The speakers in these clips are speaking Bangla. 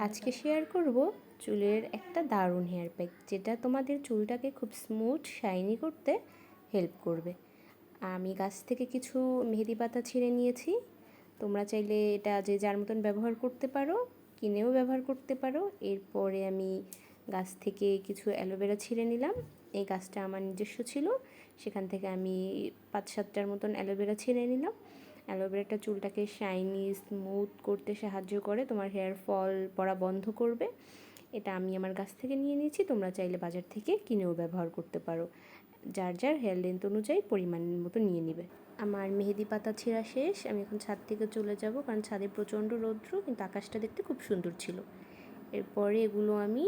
আজকে শেয়ার করব চুলের একটা দারুণ হেয়ার প্যাক, যেটা তোমাদের চুলটাকে খুব স্মুথ শাইনি করতে হেল্প করবে। আমি গাছ থেকে কিছু মেহেদি পাতা ছিঁড়ে নিয়েছি। তোমরা চাইলে এটা যে যার মতন ব্যবহার করতে পারো, কিনেও ব্যবহার করতে পারো। এরপরে আমি গাছ থেকে কিছু অ্যালোভেরা ছিঁড়ে নিলাম। এই গাছটা আমার নিজস্ব ছিল, সেখান থেকে আমি 5-7টার মতন অ্যালোভেরা ছিঁড়ে নিলাম। অ্যালোভেরাটা চুলটাকে শাইনি স্মুথ করতে সাহায্য করে, তোমার হেয়ার ফল পড়া বন্ধ করবে। এটা আমি আমার গাছ থেকে নিয়ে নিয়েছি, তোমরা চাইলে বাজার থেকে কিনেও ব্যবহার করতে পারো। যার যার হেয়ার লেন্থ অনুযায়ী পরিমাণ মতো নিয়ে নেবে। আমার মেহেদি পাতা ছেঁড়া শেষ। আমি এখন ছাদ থেকে চলে যাব, কারণ ছাদে প্রচণ্ড রৌদ্র, কিন্তু আকাশটা দেখতে খুব সুন্দর ছিল। এরপরে এগুলো আমি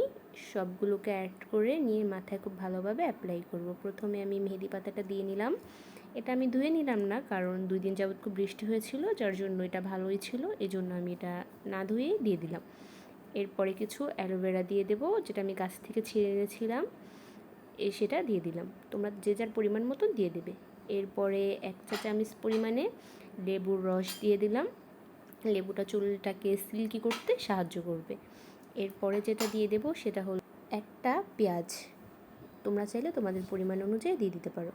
সবগুলোকে অ্যাড করে নিয়ে মাথায় খুব ভালোভাবে অ্যাপ্লাই করব। প্রথমে আমি মেহেদি পাতাটা দিয়ে নিলাম। এটা আমি ধুয়ে নিলাম না, কারণ 2 দিন যাবত খুব বৃষ্টি হয়েছিল, যার জন্য এটা ভালোই ছিল, এই জন্য আমি এটা না ধুয়েই দিয়ে দিলাম। এরপরে কিছু অ্যালোভেরা দিয়ে দেবো, যেটা আমি গাছ থেকে ছিঁড়ে এনেছিলাম, সেটা দিয়ে দিলাম। তোমরা যে যার পরিমাণ মতন দিয়ে দেবে। এরপরে 1 চা চামচ পরিমাণে লেবুর রস দিয়ে দিলাম। লেবুটা চুলটাকে সিল্কি করতে সাহায্য করবে। এরপরে যেটা দিয়ে দেবো সেটা হলো একটা পেঁয়াজ। তোমরা চাইলে তোমাদের পরিমাণ অনুযায়ী দিয়ে দিতে পারো।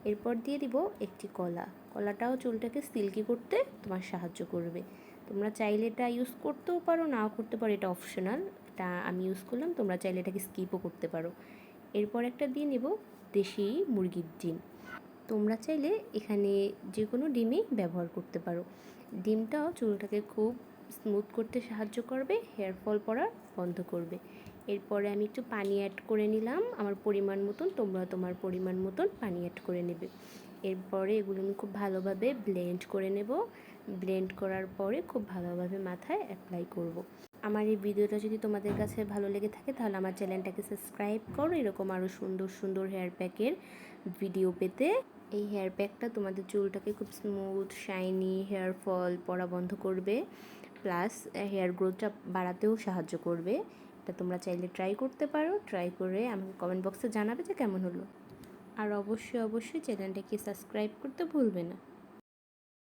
এরপর দিয়ে দিব একটি কলা। কলাটাও চুলটাকে সিল্কি করতে তোমার সাহায্য করবে। তোমরা চাইলে এটা ইউজ করতেও পারো, নাও করতে পারো, এটা অপশনাল। এটা আমি ইউজ করলাম, তোমরা চাইলে এটাকে স্কিপও করতে পারো। এরপর একটা দিয়ে নেব দেশি মুরগির ডিম। তোমরা চাইলে এখানে যে কোনো ডিমই ব্যবহার করতে পারো। ডিমটাও চুলটাকে খুব স্মুথ করতে সাহায্য করবে, হেয়ার ফল পড়া বন্ধ করবে। এরপরে আমি একটু পানি অ্যাড করে নিলাম আমার পরিমাণ মতন, তোমরা তোমার পরিমাণ মতন পানি অ্যাড করে নেবে। এরপরে এগুলো আমি খুব ভালোভাবে ব্লেন্ড করে নেব। ব্লেন্ড করার পরে খুব ভালোভাবে মাথায় অ্যাপ্লাই করব। আমার এই ভিডিওটা যদি তোমাদের কাছে ভালো লেগে থাকে, তাহলে আমার চ্যানেলটাকে সাবস্ক্রাইব করো, এরকম আরও সুন্দর সুন্দর হেয়ার প্যাকের ভিডিও পেতে। এই হেয়ার প্যাকটা তোমাদের চুলটাকে খুব স্মুথ শাইনি, হেয়ার ফল পড়া বন্ধ করবে, প্লাস হেয়ার গ্রোথটা বাড়াতেও সাহায্য করবে। এটা তোমরা চাইলে ট্রাই করতে পারো। ট্রাই করে আমাকে কমেন্ট বক্সে জানাবে যে কেমন হলো। আর অবশ্যই চ্যানেলটাকে সাবস্ক্রাইব করতে ভুলবে না।